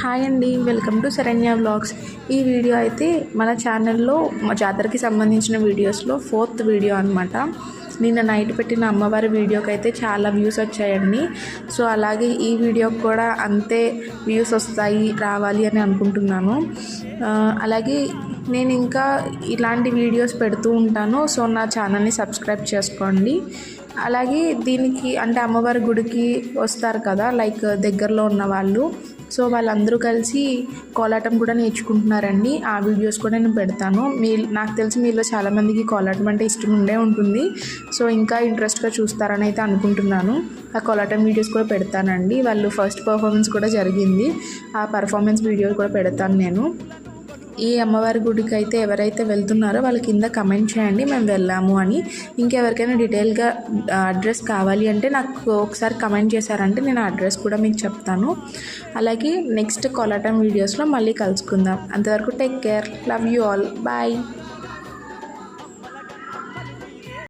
Hi అండి, welcome to Saranya vlogs. ఈ video అయితే మన ఛానల్లో మా జాతరకి సంబంధించిన వీడియోస్లో 4th వీడియో అనమాట. నిన్న నైట్ పెట్టిన అమ్మవారి వీడియోకి అయితే చాలా వ్యూస్ వచ్చాయండి. సో అలాగే ఈ వీడియోకి కూడా అంతే వ్యూస్ రావాలి అని అనుకుంటున్నాను. అలాగే నేను ఇంకా ఇలాంటి వీడియోస్ పెడుతూ ఉంటాను. సో నా ఛానల్ని సబ్స్క్రైబ్ చేసుకోండి. అలాగే దీనికి అంటే అమ్మవారి గుడికి వస్తారు కదా, లైక్ దగ్గరలో ఉన్న వాళ్ళు, సో వాళ్ళందరూ కలిసి కోలాటం కూడా నేర్చుకుంటున్నారండి. ఆ వీడియోస్ కూడా నేను పెడతాను. నాకు తెలిసి మీలో చాలామందికి కోలాటం అంటే ఇష్టం ఉంటుంది. సో ఇంకా ఇంట్రెస్ట్గా చూస్తారని అయితే అనుకుంటున్నాను. ఆ కోలాటం వీడియోస్ కూడా పెడతానండి. వాళ్ళు ఫస్ట్ పర్ఫార్మెన్స్ కూడా జరిగింది, ఆ పర్ఫార్మెన్స్ వీడియో కూడా పెడతాను నేను. ఈ అమ్మవారి గుడికి అయితే ఎవరైతే వెళ్తున్నారో వాళ్ళ కింద కమెంట్ చేయండి మేము వెళ్ళాము అని. ఇంకెవరికైనా డీటెయిల్గా అడ్రస్ కావాలి అంటే నాకు ఒకసారి కమెంట్ చేశారంటే నేను అడ్రస్ కూడా మీకు చెప్తాను. అలాగే నెక్స్ట్ కోలాటం వీడియోస్లో మళ్ళీ కలుసుకుందాం. అంతవరకు take care, love you all, bye.